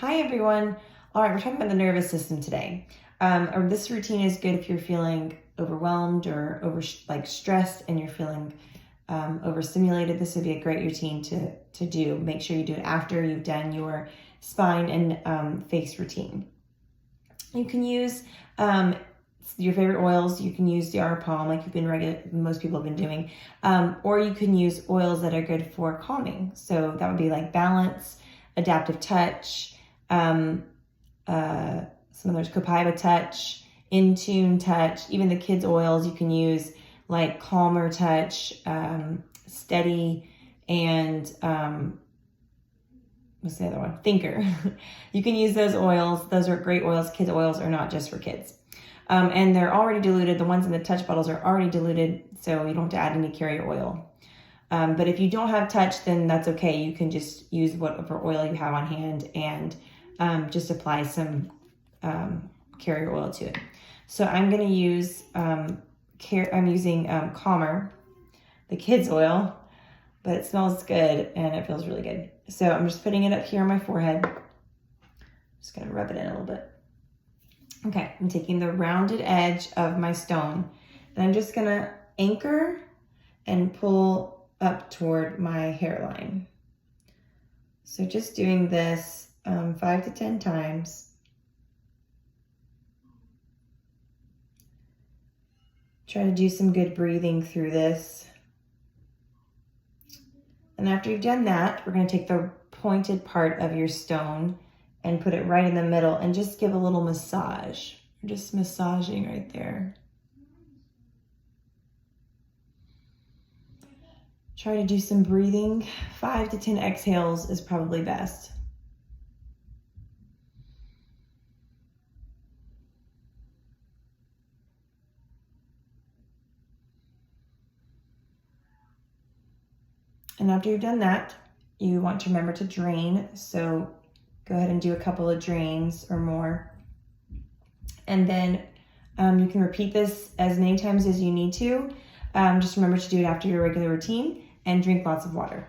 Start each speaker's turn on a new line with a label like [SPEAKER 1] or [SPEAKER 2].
[SPEAKER 1] Hi everyone. All right, we're talking about the nervous system today. This routine is good if you're feeling overwhelmed or stressed and you're feeling overstimulated. This would be a great routine to do. Make sure you do it after you've done your spine and face routine. You can use your favorite oils. You can use the Arm Palm like most people have been doing, or you can use oils that are good for calming. So that would be like Balance, Adaptive Touch, some others, Copaiba Touch, In Tune Touch, even the kids' oils you can use like Calmer Touch, Steady, and what's the other one? Thinker. You can use those oils. Those are great oils. Kids' oils are not just for kids. And they're already diluted. The ones in the touch bottles are already diluted, so you don't have to add any carrier oil. But if you don't have touch, then that's okay. You can just use whatever oil you have on hand and just apply some carrier oil to it. So I'm going to use, I'm using Calmer, the kids' oil, but it smells good and it feels really good. So I'm just putting it up here on my forehead. Just going to rub it in a little bit. Okay, I'm taking the rounded edge of my stone and I'm just going to anchor and pull up toward my hairline. So just doing this 5 to 10 times. Try to do some good breathing through this. And after you've done that, we're going to take the pointed part of your stone and put it right in the middle and just give a little massage. We're just massaging right there. Try to do some breathing. 5 to 10 exhales is probably best. And after you've done that, you want to remember to drain. So go ahead and do a couple of drains or more. And then you can repeat this as many times as you need to. Just remember to do it after your regular routine and drink lots of water.